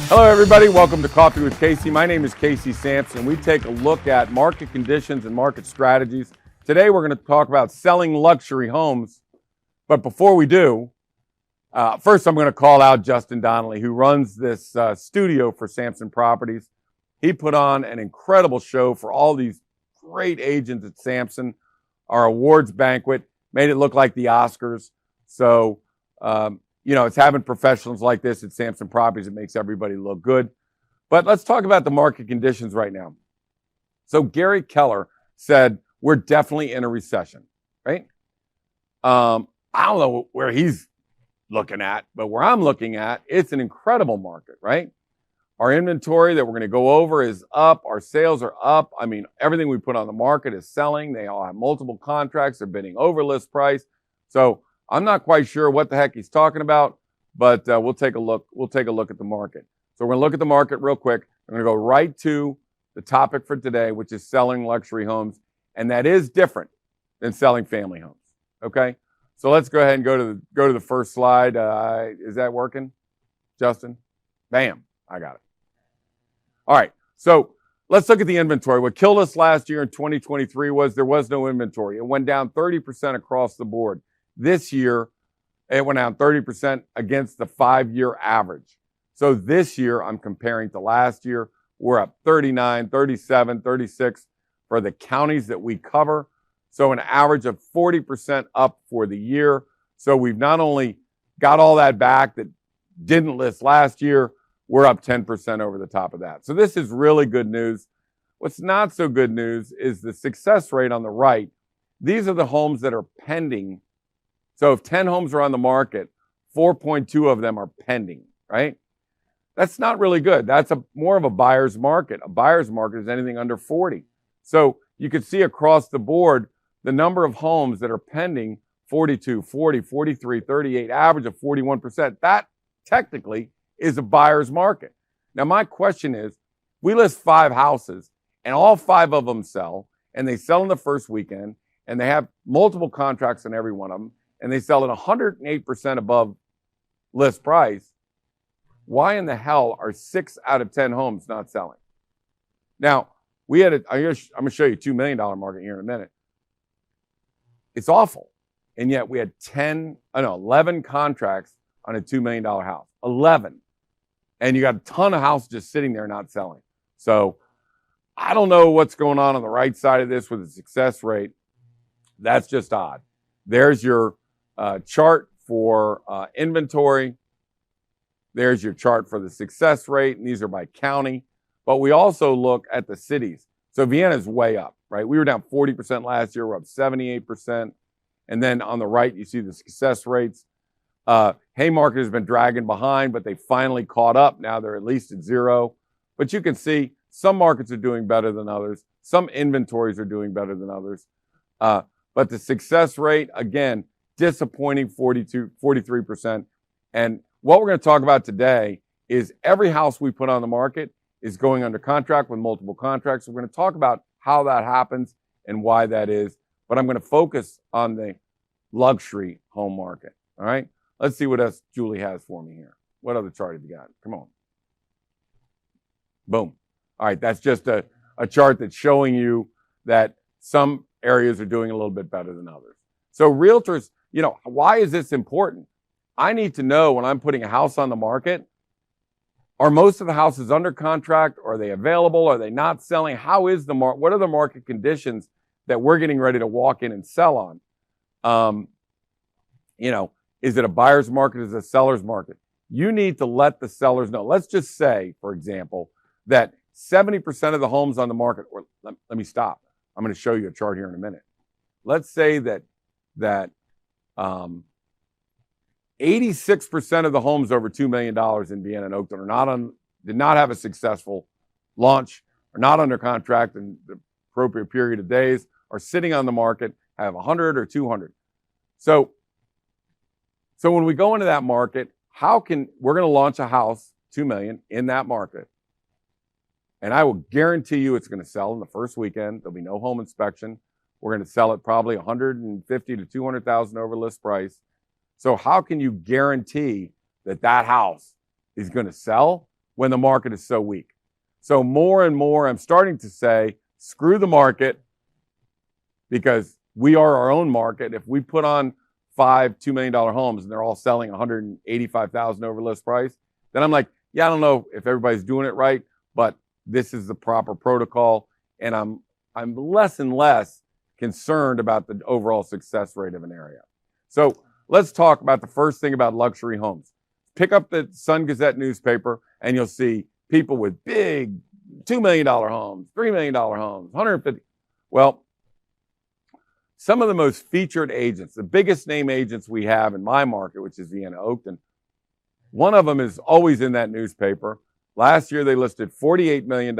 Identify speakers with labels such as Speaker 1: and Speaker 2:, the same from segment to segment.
Speaker 1: Hello, everybody. Welcome to Coffee with Casey. My name is Casey Samson. We take a look at market conditions and market strategies. Today, we're going to talk about selling luxury homes. But before we do, first, I'm going to call out Justin Donnelly, who runs this studio for Samson Properties. He put on an incredible show for all these great agents at Samson. Our awards banquet made it look like the Oscars. So, it's having professionals like this at Samson Properties that makes everybody look good. But let's talk about the market conditions right now. So Gary Keller said, we're definitely in a recession, right? I don't know where he's looking at, but where I'm looking at, it's an incredible market, right? Our inventory that we're going to go over is up. Our sales are up. I mean, everything we put on the market is selling. They all have multiple contracts. They're bidding over list price. So I'm not quite sure what the heck he's talking about, but we'll take a look. We'll take a look at the market. So we're going to look at the market real quick. I'm going to go right to the topic for today, which is selling luxury homes. And that is different than selling family homes. Okay. So let's go ahead and go to the first slide. Is that working, Justin? Bam. I got it. All right. So let's look at the inventory. What killed us last year in 2023 was there was no inventory. It went down 30% across the board. This year, it went down 30% against the 5-year average. So this year, I'm comparing to last year, we're up 39, 37, 36 for the counties that we cover. So an average of 40% up for the year. So we've not only got all that back that didn't list last year, we're up 10% over the top of that. So this is really good news. What's not so good news is the success rate on the right. These are the homes that are pending. So if 10 homes are on the market, 4.2 of them are pending, right? That's not really good. That's more of a buyer's market. A buyer's market is anything under 40. So you can see across the board, the number of homes that are pending, 42, 40, 43, 38, average of 41%. That technically is a buyer's market. Now, my question is, we list 5 houses and all 5 of them sell, and they sell in the first weekend, and they have multiple contracts on every one of them, and they sell at 108% above list price. Why in the hell are 6 out of 10 homes not selling? Now, I'm going to show you a $2 million market here in a minute. It's awful. And yet we had 11 contracts on a $2 million house. 11. And you got a ton of houses just sitting there not selling. So I don't know what's going on the right side of this with the success rate. That's just odd. There's your chart for inventory. There's your chart for the success rate, and these are by county. But we also look at the cities. So Vienna's way up, right? We were down 40% last year. We're up 78%. And then on the right, you see the success rates. Haymarket has been dragging behind, but they finally caught up. Now they're at least at 0. But you can see some markets are doing better than others. Some inventories are doing better than others. But the success rate, again, disappointing 43%. And what we're going to talk about today is every house we put on the market is going under contract with multiple contracts. So we're going to talk about how that happens and why that is. But I'm going to focus on the luxury home market. All right. Let's see what else Julie has for me here. What other chart have you got? Come on. Boom. All right. That's just a chart that's showing you that some areas are doing a little bit better than others. So realtors, why is this important? I need to know when I'm putting a house on the market, are most of the houses under contract? Are they available? Are they not selling? How is the market? What are the market conditions that we're getting ready to walk in and sell on? Is it a buyer's market? Is it a seller's market? You need to let the sellers know. Let's just say, for example, that 70% of the homes on the market, or let me stop. I'm going to show you a chart here in a minute. Let's say that 86% of the homes over $2 million in Vienna and Oakland did not have a successful launch, are not under contract in the appropriate period of days, are sitting on the market, have 100 or 200. So when we go into that market, we're going to launch a house, $2 million, in that market. And I will guarantee you it's going to sell in the first weekend. There'll be no home inspection. We're going to sell it probably $150,000 to $200,000 over list price. So how can you guarantee that house is going to sell? when the market is so weak. So more and more, I'm starting to say, screw the market, because we are our own market. If we put on 5 $2 million homes and they're all selling $185,000 over list price, then I'm like, yeah, I don't know if everybody's doing it right, but this is the proper protocol. And I'm less and less concerned about the overall success rate of an area. So let's talk about the first thing about luxury homes. Pick up the Sun Gazette newspaper and you'll see people with big $2 million homes, $3 million homes, 150. Well, some of the most featured agents, the biggest name agents we have in my market, which is Vienna Oakton, one of them is always in that newspaper. Last year, they listed $48 million.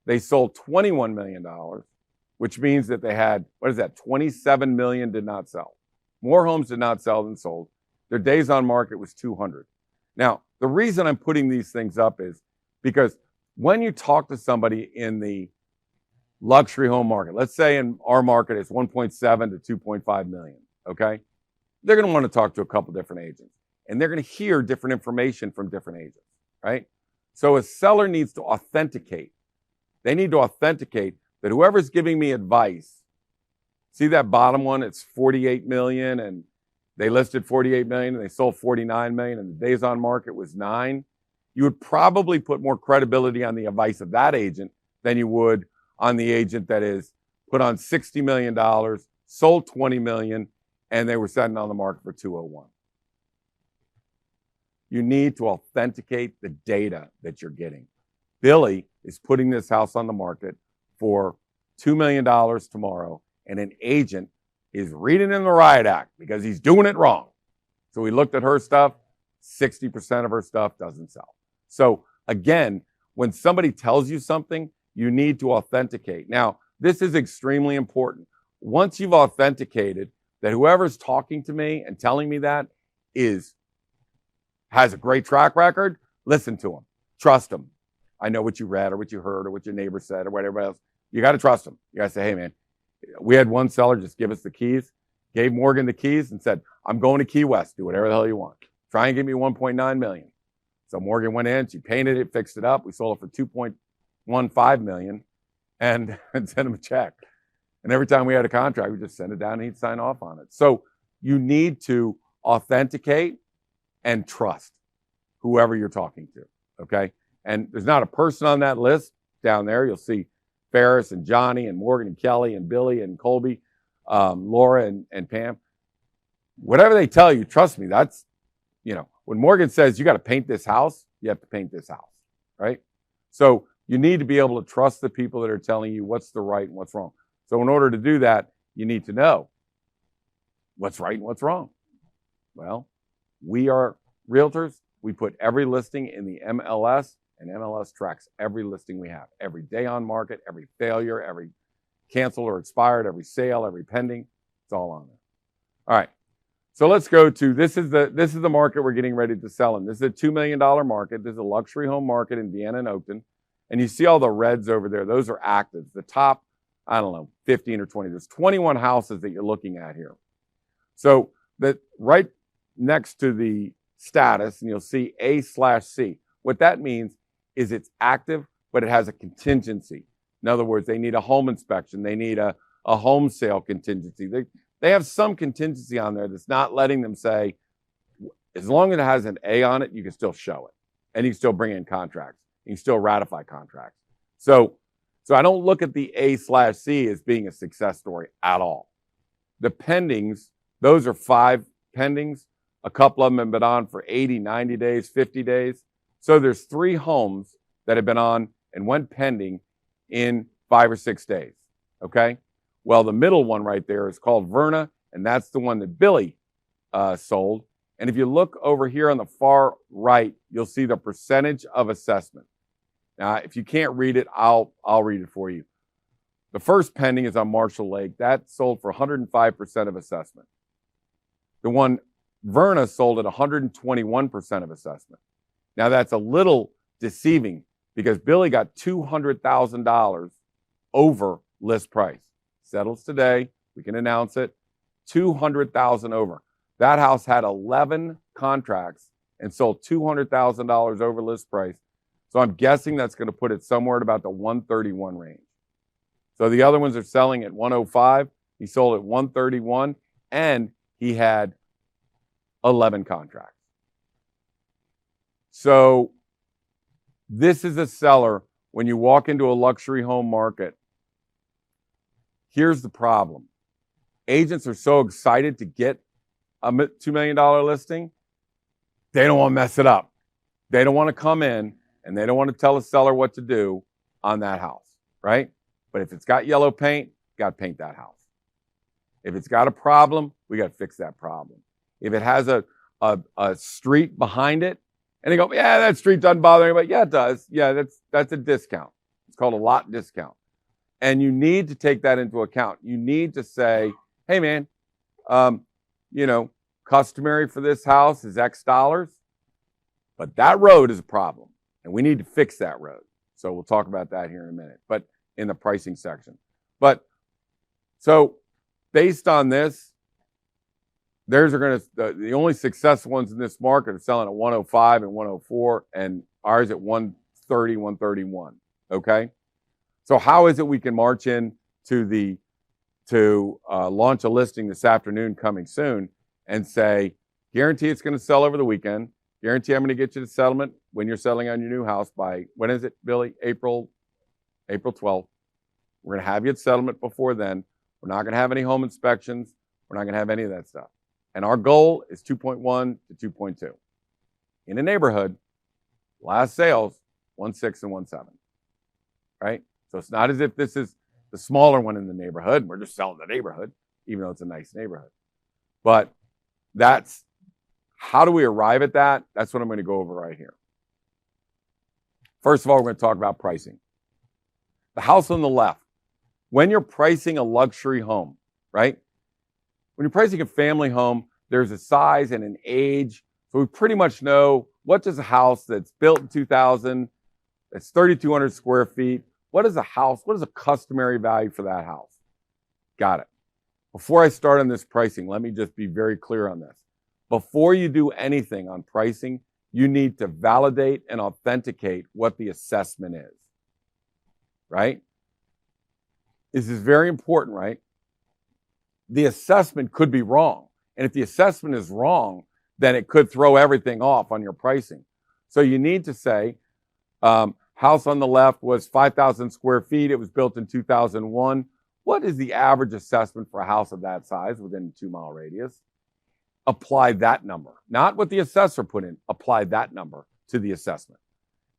Speaker 1: They sold $21 million, which means that they had, 27 million did not sell. More homes did not sell than sold. Their days on market was 200. Now, the reason I'm putting these things up is because when you talk to somebody in the luxury home market, let's say in our market it's 1.7 to 2.5 million, okay? They're going to want to talk to a couple different agents, and they're going to hear different information from different agents, right? So a seller needs to authenticate. They need to authenticate that whoever's giving me advice, see that bottom one, it's 48 million, and they listed 48 million and they sold 49 million, and the days on market was 9. You would probably put more credibility on the advice of that agent than you would on the agent that is put on $60 million, sold 20 million, and they were setting on the market for 201. You need to authenticate the data that you're getting. Billy is putting this house on the market for $2 million tomorrow, and an agent is reading in the riot act because he's doing it wrong. So we looked at her stuff, 60% of her stuff doesn't sell. So again, when somebody tells you something, you need to authenticate. Now, this is extremely important. Once you've authenticated that whoever's talking to me and telling me that has a great track record, listen to them. Trust them. I know what you read or what you heard or what your neighbor said or whatever else. You got to trust them. You got to say, hey, man, we had one seller just give us the keys, gave Morgan the keys and said, I'm going to Key West. Do whatever the hell you want. Try and give me 1.9 million. So Morgan went in, she painted it, fixed it up. We sold it for 2.15 million and sent him a check. And every time we had a contract, we just send it down and he'd sign off on it. So you need to authenticate and trust whoever you're talking to, okay? And there's not a person on that list down there. You'll see Ferris and Johnny and Morgan and Kelly and Billy and Colby, Laura and Pam. Whatever they tell you, trust me, that's, when Morgan says you got to paint this house, you have to paint this house, right? So you need to be able to trust the people that are telling you what's the right and what's wrong. So in order to do that, you need to know what's right and what's wrong. Well, we are realtors. We put every listing in the MLS, and MLS tracks every listing we have, every day on market, every failure, every canceled or expired, every sale, every pending. It's all on there. All right. So let's go to, this is the market we're getting ready to sell in. This is a $2 million market. This is a luxury home market in Vienna and Oakton. And you see all the reds over there. Those are actives. The top, 15 or 20. There's 21 houses that you're looking at here. So that right next to the status, and you'll see A/C. What that means is it's active, but it has a contingency. In other words, they need a home inspection. They need a home sale contingency. They have some contingency on there that's not letting them say, as long as it has an A on it, you can still show it. And you can still bring in contracts. You can still ratify contracts. So I don't look at the A/C as being a success story at all. The pendings, those are 5 pendings. A couple of them have been on for 80, 90 days, 50 days. So there's 3 homes that have been on and went pending in 5 or 6 days, okay? Well, the middle one right there is called Verna, and that's the one that Billy sold. And if you look over here on the far right, you'll see the percentage of assessment. Now, if you can't read it, I'll read it for you. The first pending is on Marshall Lake. That sold for 105% of assessment. The one Verna sold at 121% of assessment. Now, that's a little deceiving because Billy got $200,000 over list price. Settles today. We can announce it. $200,000 over. That house had 11 contracts and sold $200,000 over list price. So I'm guessing that's going to put it somewhere at about the 131 range. So the other ones are selling at 105. He sold at 131, and he had 11 contracts. So this is a seller. When you walk into a luxury home market, here's the problem. Agents are so excited to get a $2 million listing, they don't want to mess it up. They don't want to come in and they don't want to tell a seller what to do on that house, right? But if it's got yellow paint, got to paint that house. If it's got a problem, we got to fix that problem. If it has a street behind it, and they go, yeah, that street doesn't bother anybody. Yeah, it does. Yeah, that's a discount. It's called a lot discount. And you need to take that into account. You need to say, hey, man, customary for this house is X dollars, but that road is a problem, and we need to fix that road. So we'll talk about that here in a minute, but in the pricing section. But so based on this, theirs are going to, the only successful ones in this market are selling at 105 and 104, and ours at 130, 131. Okay. So how is it we can march in to launch a listing this afternoon coming soon and say, guarantee it's going to sell over the weekend. Guarantee I'm going to get you the settlement when you're settling on your new house by, when is it, Billy? April 12th. We're going to have you at settlement before then. We're not going to have any home inspections. We're not going to have any of that stuff. And our goal is 2.1 to 2.2. In a neighborhood, last sales, 1.6 and 1.7, right? So it's not as if this is the smaller one in the neighborhood. We're just selling the neighborhood, even though it's a nice neighborhood. But that's, how do we arrive at that? That's what I'm going to go over right here. First of all, we're going to talk about pricing. The house on the left. When you're pricing a luxury home, right? When you're pricing a family home, there's a size and an age. So we pretty much know what does a house that's built in 2000, that's 3,200 square feet, what is a customary value for that house? Got it. Before I start on this pricing, let me just be very clear on this. Before you do anything on pricing, you need to validate and authenticate what the assessment is, right? This is very important, right? The assessment could be wrong. And if the assessment is wrong, then it could throw everything off on your pricing. So you need to say, house on the left was 5,000 square feet. It was built in 2001. What is the average assessment for a house of that size within a 2-mile radius? Apply that number, not what the assessor put in. Apply that number to the assessment.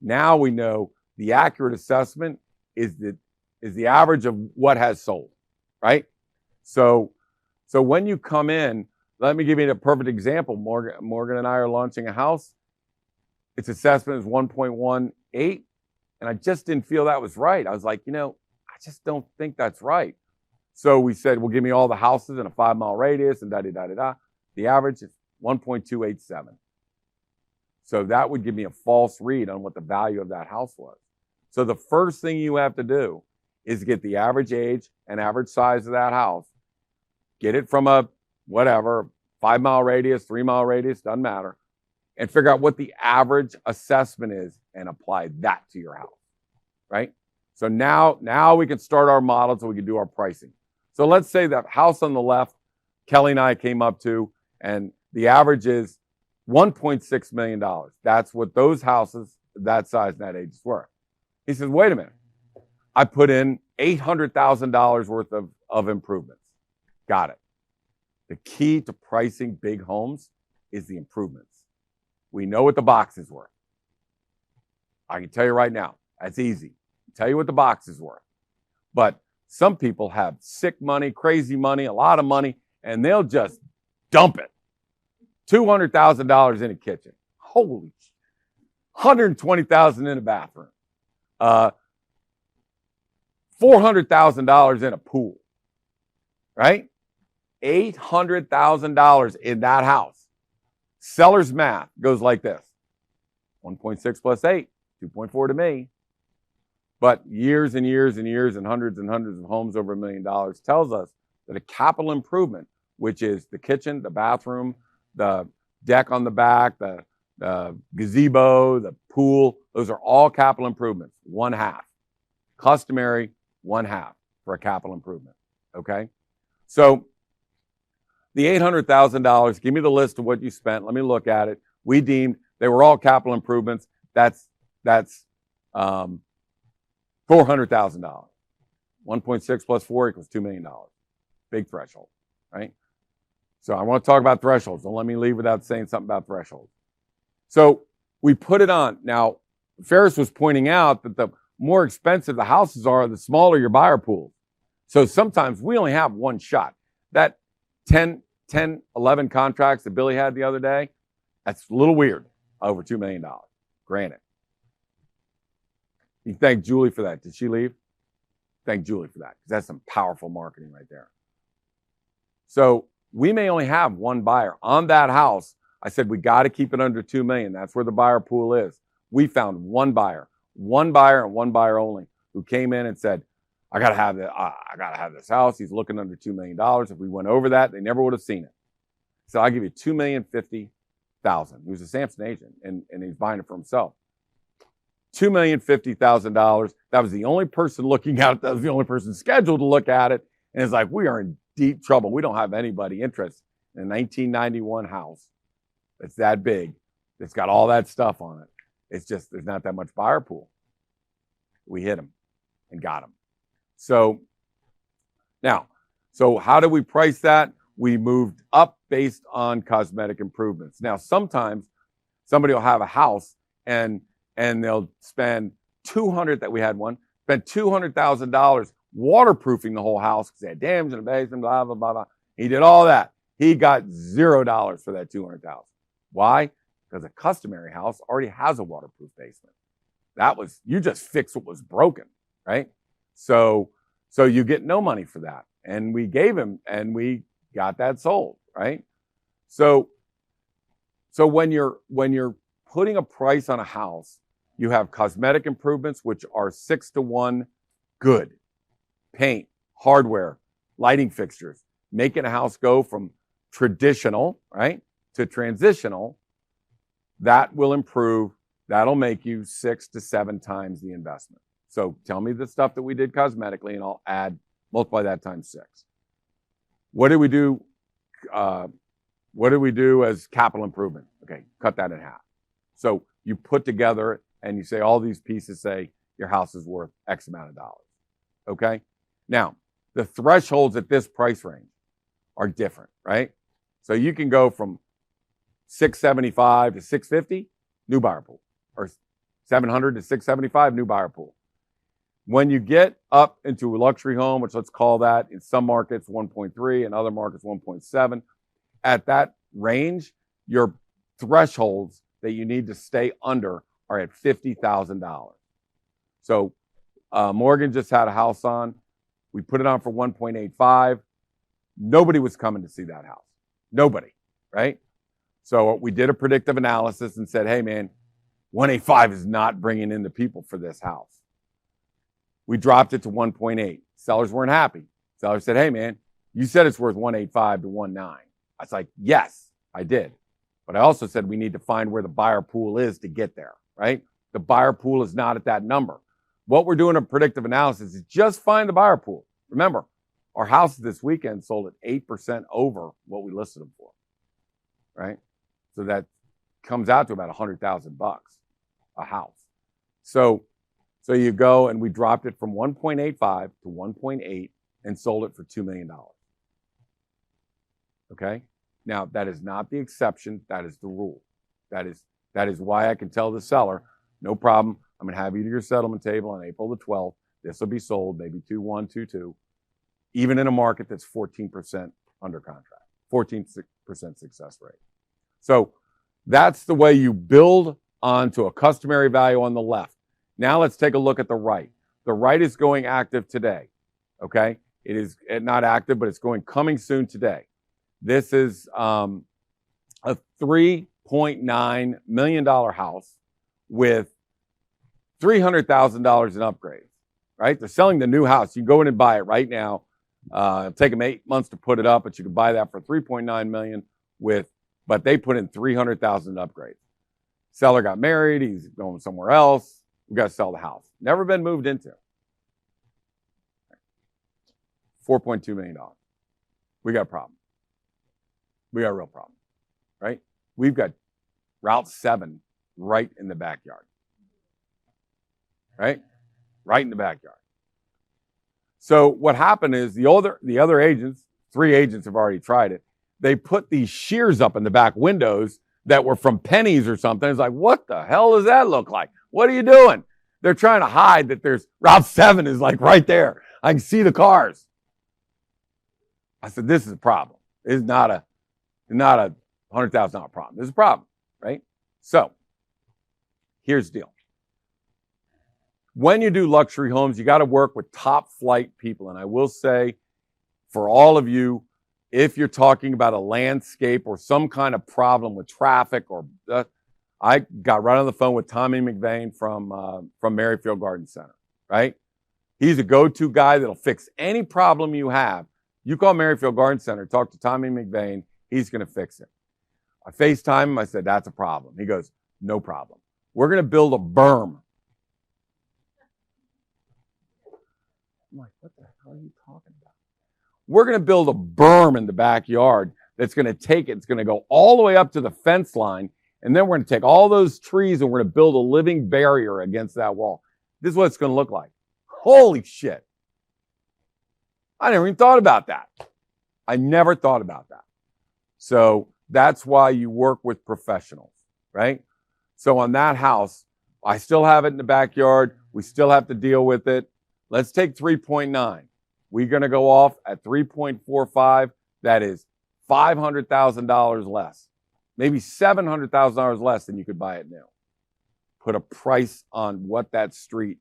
Speaker 1: Now we know the accurate assessment is the average of what has sold, right? So when you come in, let me give you a perfect example. Morgan and I are launching a house. Its assessment is 1.18, and I just didn't feel that was right. I was like, I just don't think that's right. So we said, well, give me all the houses in a 5-mile radius and da-da-da-da-da. The average is 1.287. So that would give me a false read on what the value of that house was. So the first thing you have to do is get the average age and average size of that house. Get it from a 5-mile radius, 3-mile radius, doesn't matter, and figure out what the average assessment is and apply that to your house, right? So now we can start our model so we can do our pricing. So let's say that house on the left, Kelly and I came up to, and the average is $1.6 million. That's what those houses that size and that age is worth. He says, wait a minute. I put in $800,000 worth of improvements. Got it. The key to pricing big homes is the improvements. We know what the box is worth. I can tell you right now, that's easy. Tell you what the box is worth. But some people have sick money, crazy money, a lot of money, and they'll just dump it. $200,000 in a kitchen. Holy, $120,000 in a bathroom. $400,000 in a pool, right? $800,000 in that house. Seller's math goes like this. 1.6 plus 8, 2.4 to me. But years and years and years and hundreds of homes over $1 million tells us that a capital improvement, which is the kitchen, the bathroom, the deck on the back, the the gazebo, the pool, those are all capital improvements, 1/2. Customary, 1/2 for a capital improvement, okay? So the $800,000, give me the list of what you spent. Let me look at it. We deemed they were all capital improvements. That's $400,000. 1.6 plus 4 equals $2 million. Big threshold, right? So I want to talk about thresholds. Don't let me leave without saying something about thresholds. So we put it on. Now, Ferris was pointing out that the more expensive the houses are, the smaller your buyer pool. So sometimes we only have one shot. That 10, 11 contracts that Billy had the other day, that's a little weird, over $2 million. Granted. You thank Julie for that. Did she leave? Thank Julie for that, because that's some powerful marketing right there. So we may only have one buyer on that house. I said, we got to keep it under $2 million. That's where the buyer pool is. We found one buyer and one buyer only, who came in and said, I got to have this house. He's looking under $2 million. If we went over that, they never would have seen it. So I'll give you $2,050,000. He was a Samson agent, and he's buying it for himself. $2,050,000. That was the only person looking at it. That was the only person scheduled to look at it. And it's like, we are in deep trouble. We don't have anybody interested in a 1991 house that's that big, that's got all that stuff on it. It's just, there's not that much buyer pool. We hit him and got him. So now, so how do we price that? We moved up based on cosmetic improvements. Now, sometimes somebody will have a house and they'll spend spend $200,000 waterproofing the whole house because they had damage in the basement, blah, blah, blah, blah. He did all that. He got $0 for that $200,000. Why? Because a customary house already has a waterproof basement. You just fix what was broken, right? So you get no money for that. And we gave him, and we got that sold, right? So when you're putting a price on a house, you have cosmetic improvements, which are 6-to-1 good. Paint, hardware, lighting fixtures, making a house go from traditional, right, to transitional. That will improve. That'll make you 6 to 7 times the investment. So tell me the stuff that we did cosmetically, and I'll multiply that times 6. What did we do? What did we do as capital improvement? Okay, cut that in half. So you put together and you say all these pieces say your house is worth X amount of dollars. Okay? Now, the thresholds at this price range are different, right? So you can go from $675 to $650, new buyer pool, or $700 to $675, new buyer pool. When you get up into a luxury home, which let's call that in some markets 1.3 and other markets 1.7, at that range, your thresholds that you need to stay under are at $50,000. So Morgan just had a house on. We put it on for 1.85. Nobody was coming to see that house. Nobody, right? So we did a predictive analysis and said, hey, man, 185 is not bringing in the people for this house. We dropped it to 1.8. Sellers weren't happy. Sellers said, hey, man, you said it's worth 185 to 19. I was like, yes, I did. But I also said we need to find where the buyer pool is to get there, right? The buyer pool is not at that number. What we're doing a predictive analysis is just find the buyer pool. Remember, our houses this weekend sold at 8% over what we listed them for, right? So that comes out to about $100,000 a house. So you go, and we dropped it from 1.85 to 1.8 and sold it for $2 million. Okay? Now, that is not the exception. That is the rule. That is why I can tell the seller, no problem. I'm going to have you to your settlement table on April the 12th. This will be sold, maybe 2.1, 2.2, even in a market that's 14% under contract, 14% success rate. So that's the way you build onto a customary value on the left. Now let's take a look at the right. The right is going active today, okay? It is not active, but it's coming soon today. This is a $3.9 million house with $300,000 in upgrades, right? They're selling the new house. You can go in and buy it right now. It'll take them 8 months to put it up, but you can buy that for $3.9 million but they put in $300,000 upgrades. Seller got married. He's going somewhere else. We got to sell the house. Never been moved into. $4.2 million. We got a problem. We got a real problem, right? We've got Route 7 right in the backyard, right? Right in the backyard. So what happened is the other agents, 3 agents have already tried it. They put these shears up in the back windows that were from pennies or something. It's like, what the hell does that look like? What are you doing? They're trying to hide that there's Route 7 is like right there. I can see the cars. I said, this is a problem. It's not a $100,000 problem. This is a problem, right? So here's the deal. When you do luxury homes, you got to work with top flight people. And I will say for all of you, if you're talking about a landscape or some kind of problem with traffic or I got right on the phone with Tommy McVeigh from Merrifield Garden Center, right? He's a go-to guy that'll fix any problem you have. You call Merrifield Garden Center, talk to Tommy McVeigh, he's going to fix it. I FaceTime him. I said, that's a problem. He goes, no problem. We're going to build a berm. I'm like, what the hell are you talking about? We're going to build a berm in the backyard that's going to take it. It's going to go all the way up to the fence line. And then we're going to take all those trees and we're going to build a living barrier against that wall. This is what it's going to look like. Holy shit. I never even thought about that. I never thought about that. So that's why you work with professionals, right? So on that house, I still have it in the backyard. We still have to deal with it. Let's take 3.9. We're going to go off at 3.45. That is $500,000 less. Maybe $700,000 less than you could buy it new. Put a price on what that street,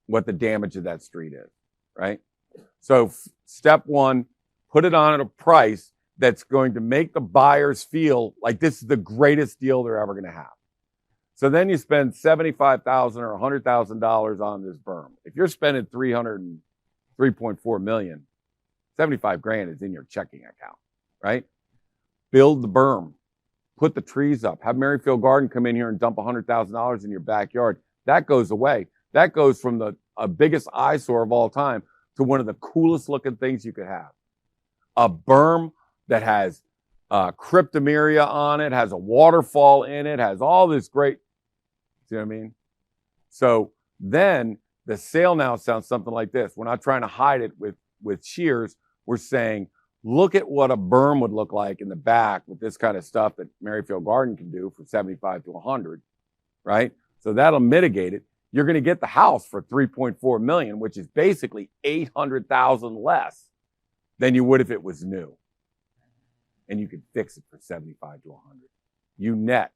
Speaker 1: what the damage of that street is, right? So step 1, put it on at a price that's going to make the buyers feel like this is the greatest deal they're ever going to have. So then you spend $75,000 or $100,000 on this berm. If you're spending $3.4 million, 75 grand is in your checking account, right? Build the berm, put the trees up, have Merrifield Garden come in here and dump $100,000 in your backyard. That goes away. That goes from the biggest eyesore of all time to one of the coolest looking things you could have. A berm that has cryptomeria on it, has a waterfall in it, has all this great, see what I mean? So then the sale now sounds something like this. We're not trying to hide it with shears. We're saying, look at what a berm would look like in the back with this kind of stuff that Merrifield Garden can do for 75 to 100, right? So that'll mitigate it. You're going to get the house for $3.4 million, which is basically $800,000 less than you would if it was new. And you could fix it for 75 to 100. You net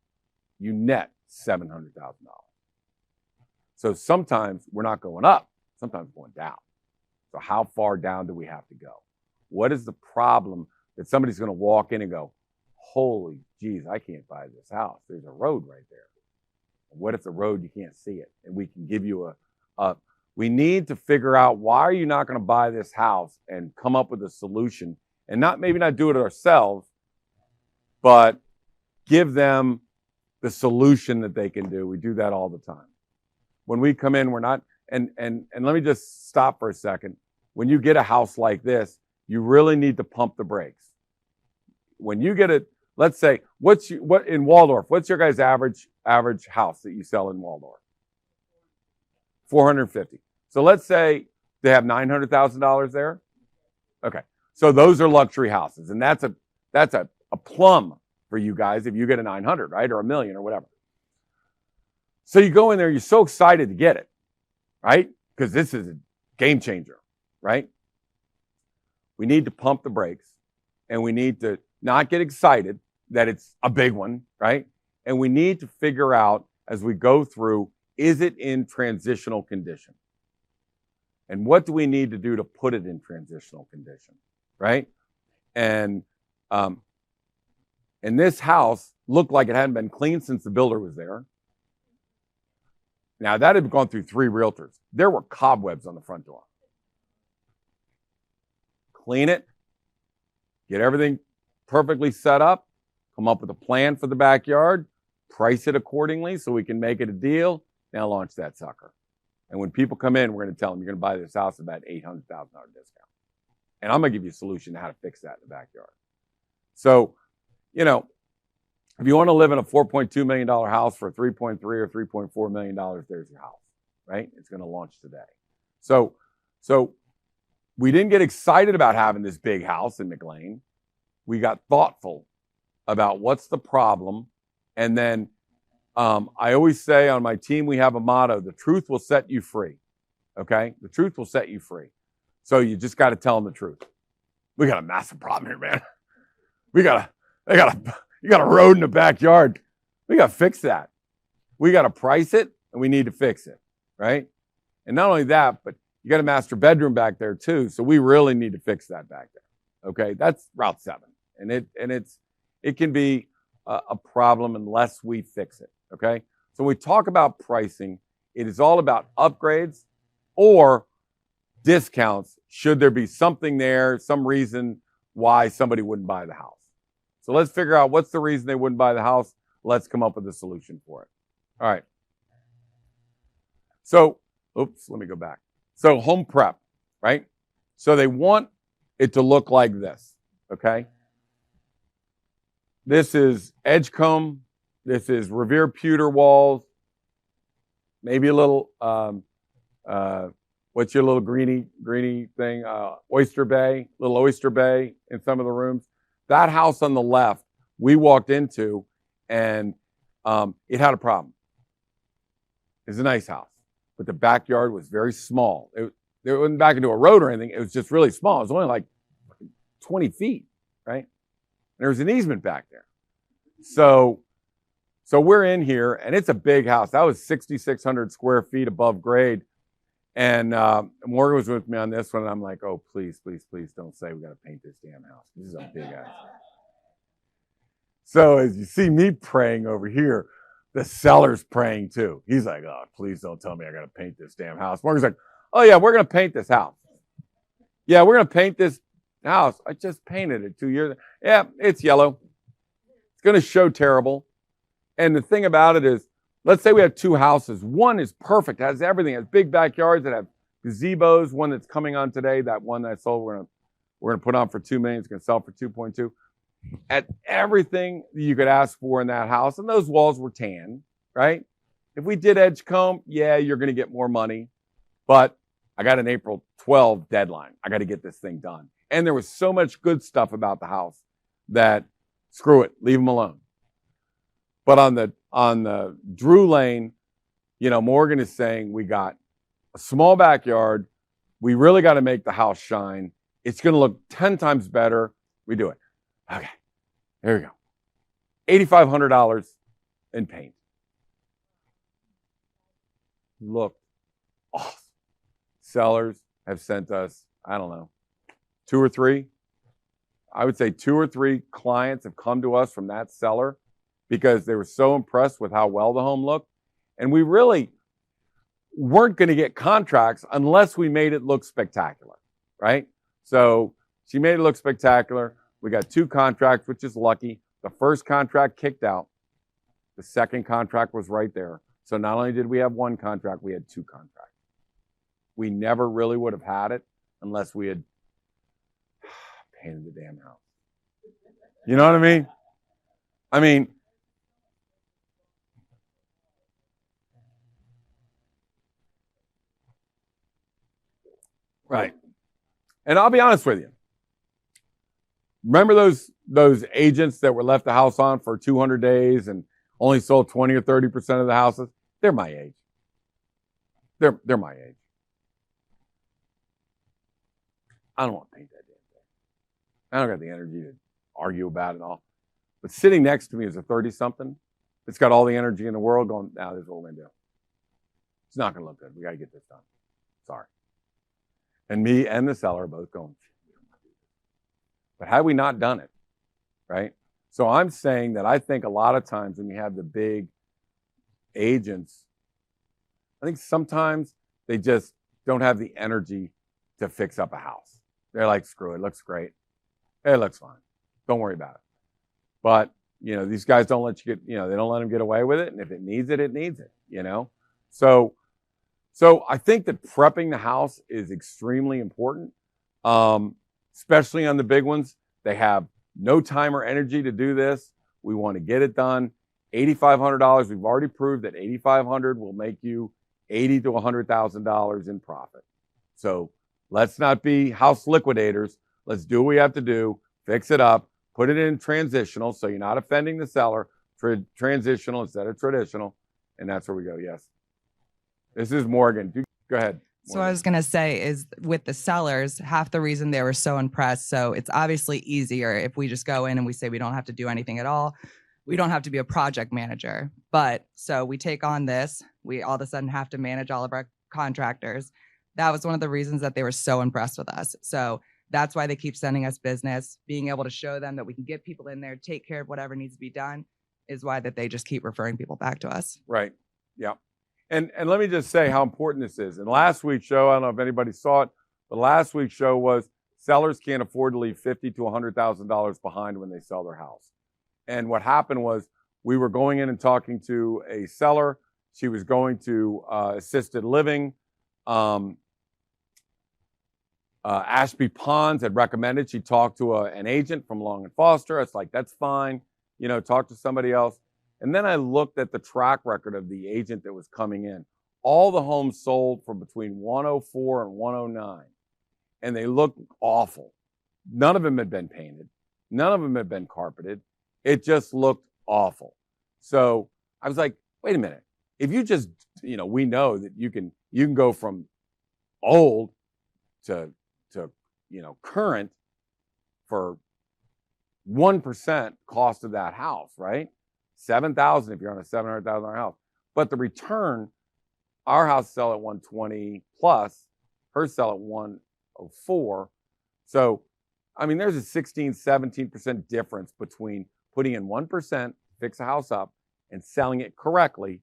Speaker 1: $700,000. So sometimes we're not going up, sometimes we're going down. So how far down do we have to go? What is the problem that somebody's going to walk in and go, holy geez, I can't buy this house. There's a road right there. What if the road, you can't see it? And we can give you we need to figure out, why are you not going to buy this house and come up with a solution and maybe not do it ourselves, but give them the solution that they can do. We do that all the time. When we come in, we're not, and let me just stop for a second. When you get a house like this, you really need to pump the brakes. When you get it, let's say, what in Waldorf, what's your guys' average house that you sell in Waldorf? 450. So let's say they have $900,000 there. Okay. So those are luxury houses, and that's a plum for you guys if you get a 900, right? Or a million or whatever. So you go in there, you're so excited to get it, right? Because this is a game changer, right? We need to pump the brakes, and we need to not get excited that it's a big one, right? And we need to figure out as we go through, is it in transitional condition? And what do we need to do to put it in transitional condition, right? And this house looked like it hadn't been cleaned since the builder was there. Now, that had gone through 3 realtors. There were cobwebs on the front door. Clean it, get everything perfectly set up, come up with a plan for the backyard, price it accordingly so we can make it a deal. Now launch that sucker. And when people come in, we're going to tell them you're going to buy this house at about $800,000 discount. And I'm going to give you a solution to how to fix that in the backyard. So, you know, if you want to live in a $4.2 million house for $3.3 or $3.4 million, there's your house, right? It's going to launch today. So we didn't get excited about having this big house in McLean. We got thoughtful about what's the problem. And then I always say on my team, we have a motto: the truth will set you free. Okay? The truth will set you free. So you just got to tell them the truth. We got a massive problem here, man. You got a road in the backyard. We got to fix that. We got to price it, and we need to fix it, right? And not only that, but you got a master bedroom back there too. So we really need to fix that back there. Okay? That's Route 7. And it can be a problem unless we fix it. Okay? So when we talk about pricing, it is all about upgrades or discounts should there be something there, some reason why somebody wouldn't buy the house. So let's figure out what's the reason they wouldn't buy the house. Let's come up with a solution for it. All right. So, let me go back. So home prep, right? So they want it to look like this, okay? This is Edgecombe. This is Revere pewter walls. Maybe a little, what's your little greeny thing? Oyster Bay, little Oyster Bay in some of the rooms. That house on the left, we walked into, and it had a problem. It's a nice house, but the backyard was very small. It wasn't back into a road or anything. It was just really small. It was only like 20 feet, right? And there was an easement back there. So we're in here, and it's a big house. That was 6,600 square feet above grade. And Morgan was with me on this one, and I'm like, oh, please, please, please don't say we got to paint this damn house. This is a big house. So as you see me praying over here, the seller's praying too. He's like, oh, please don't tell me I got to paint this damn house. Morgan's like, oh, yeah, we're going to paint this house. Yeah, we're going to paint this house. I just painted it 2 years ago. Yeah, it's yellow. It's going to show terrible. And the thing about it is, let's say we have two houses. One is perfect, has everything, has big backyards that have gazebos. One that's coming on today, that one that I sold, we're gonna put on for $2 million. It's gonna sell for 2.2. At everything you could ask for in that house, and those walls were tan, right? If we did Edgecombe, yeah, you're gonna get more money, but I got an April 12 deadline. I got to get this thing done. And there was so much good stuff about the house that screw it, leave them alone. But on the Drew Lane, you know, Morgan is saying we got a small backyard. We really got to make the house shine. It's going to look 10 times better. We do it. Okay, there we go. $8,500 in paint. Look awesome. Sellers have sent us, I don't know, 2 or 3. I would say 2 or 3 clients have come to us from that seller because they were so impressed with how well the home looked. And we really weren't going to get contracts unless we made it look spectacular, right? So she made it look spectacular. We got 2 contracts, which is lucky. The first contract kicked out. The second contract was right there. So not only did we have 1 contract, we had 2 contracts. We never really would have had it unless we had painted the damn house. You know what I mean? Right. And I'll be honest with you. Remember those agents that were left the house on for 200 days and only sold 20 or 30% of the houses? They're my age. They're my age. I don't want to paint that damn thing. I don't got the energy to argue about it all. But sitting next to me is a 30-something. It's got all the energy in the world going, now this is what we're going to do. It's not going to look good. We got to get this done. Sorry. And me and the seller are both going, but had we not done it, right? So I'm saying that I think a lot of times when you have the big agents, I think sometimes they just don't have the energy to fix up a house. They're like, screw it, looks great. It looks fine. Don't worry about it. But these guys don't let you get, they don't let them get away with it. And if it needs it, it needs it. So I think that prepping the house is extremely important, especially on the big ones. They have no time or energy to do this. We want to get it done. $8,500. We've already proved that $8,500 will make you $80,000 to $100,000 in profit. So let's not be house liquidators. Let's do what we have to do. Fix it up. Put it in transitional so you're not offending the seller. Transitional instead of traditional. And that's where we go. Yes. This is Morgan. Go ahead.
Speaker 2: So what I was going to say is with the sellers, half the reason they were so impressed. So it's obviously easier if we just go in and we say we don't have to do anything at all. We don't have to be a project manager. But so we take on this. We all of a sudden have to manage all of our contractors. That was one of the reasons that they were so impressed with us. So that's why they keep sending us business. Being able to show them that we can get people in there, take care of whatever needs to be done is why that they just keep referring people back to us.
Speaker 1: Right. Yeah. And let me just say how important this is. In last week's show, I don't know if anybody saw it, but last week's show was sellers can't afford to leave $50,000 to $100,000 behind when they sell their house. And what happened was we were going in and talking to a seller. She was going to assisted living. Ashby Ponds had recommended she talk to an agent from Long and Foster. It's like, that's fine. Talk to somebody else. And then I looked at the track record of the agent that was coming in. All the homes sold for between 104 and 109. And they looked awful. None of them had been painted. None of them had been carpeted. It just looked awful. So I was like, wait a minute. If you just, we know that you can go from old to current for 1% cost of that house, right? $7,000 if you're on a $700,000 house. But the return, our house sell at 120 plus, hers sell at 104. So, there's a 16, 17% difference between putting in 1%, fix a house up, and selling it correctly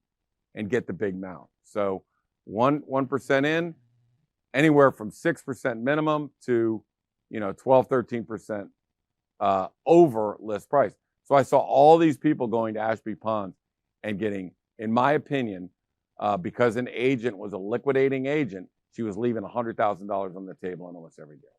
Speaker 1: and get the big amount. So 1% in, anywhere from 6% minimum to 12, 13% over list price. So I saw all these people going to Ashby Ponds and getting, in my opinion, because an agent was a liquidating agent, she was leaving $100,000 on the table on almost every deal.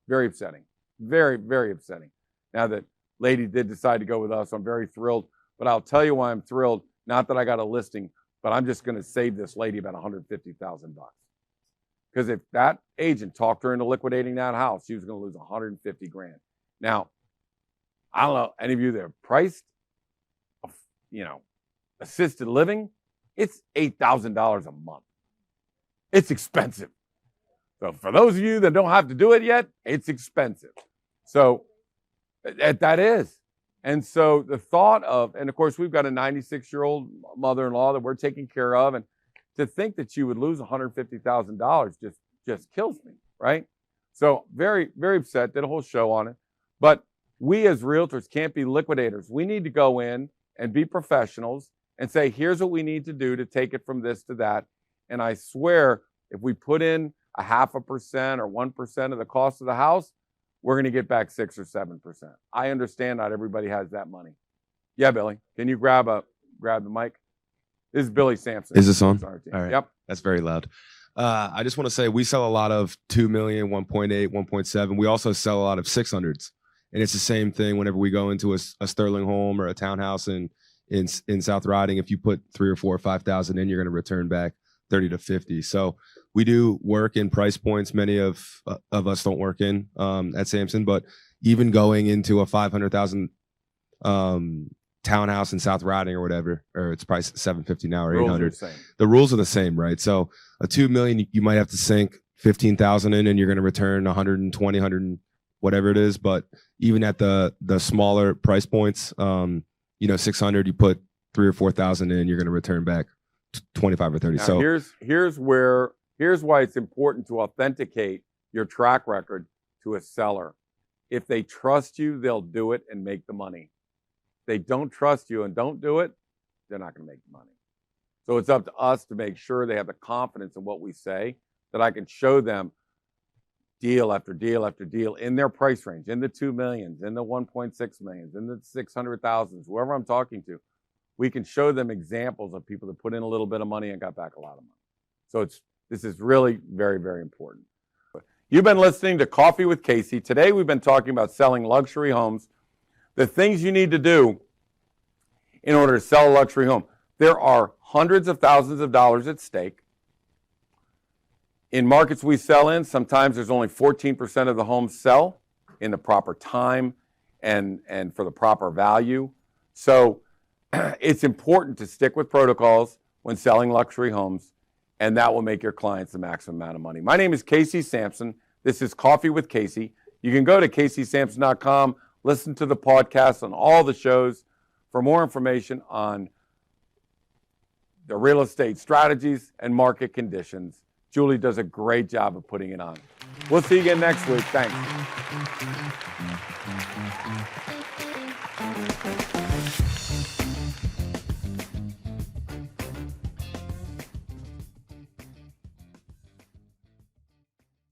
Speaker 1: Very upsetting. Very, very upsetting. Now that lady did decide to go with us, I'm very thrilled. But I'll tell you why I'm thrilled. Not that I got a listing, but I'm just going to save this lady about $150,000. Because if that agent talked her into liquidating that house, she was going to lose $150,000. Now, I don't know, any of you that are priced, assisted living, it's $8,000 a month. It's expensive. So for those of you that don't have to do it yet, it's expensive. So that is. And so the thought of, and of course, we've got a 96-year-old mother-in-law that we're taking care of. And to think that she would lose $150,000 just kills me, right? So very, very upset, did a whole show on it. But we as realtors can't be liquidators. We need to go in and be professionals and say, here's what we need to do to take it from this to that. And I swear, if we put in 0.5% or 1% of the cost of the house, we're going to get back 6 or 7%. I understand not everybody has that money. Yeah, Billy, can you grab the mic? This is Billy Samson.
Speaker 3: Is this on? All right.
Speaker 1: Yep.
Speaker 3: That's very loud. I just want to say we sell a lot of 2 million, 1.8, 1.7. We also sell a lot of 600s. And it's the same thing whenever we go into a Sterling home or a townhouse in South Riding. If you put 3 or 4 or 5,000 in, you're going to return back 30 to 50. So we do work in price points. Many of us don't work in at Samson, but even going into a 500,000 townhouse in South Riding or whatever, or it's priced at 750 now or 800. The rules are the same, right? So a 2 million, you might have to sink 15,000 in, and you're going to return 120, 100, whatever it is. But even at the smaller price points, 600, you put 3 or 4,000 in, you're going to return back 25 or 30.
Speaker 1: Now,
Speaker 3: so
Speaker 1: here's why it's important to authenticate your track record to a seller. If they trust you, they'll do it and make the money. If they don't trust you and don't do it, they're not going to make the money. So it's up to us to make sure they have the confidence in what we say, that I can show them deal after deal after deal in their price range, in the 2 millions, in the 1.6 millions, in the 600,000s, whoever I'm talking to, we can show them examples of people that put in a little bit of money and got back a lot of money. So this is really very, very important. You've been listening to Coffee with Casey. Today we've been talking about selling luxury homes, the things you need to do in order to sell a luxury home. There are hundreds of thousands of dollars at stake. In markets we sell in, sometimes there's only 14% of the homes sell in the proper time and for the proper value. So it's important to stick with protocols when selling luxury homes, and that will make your clients the maximum amount of money. My name is Casey Samson. This is Coffee with Casey. You can go to CaseySamson.com, listen to the podcast on all the shows for more information on the real estate strategies and market conditions. Julie does a great job of putting it on. We'll see you again next week. Thanks.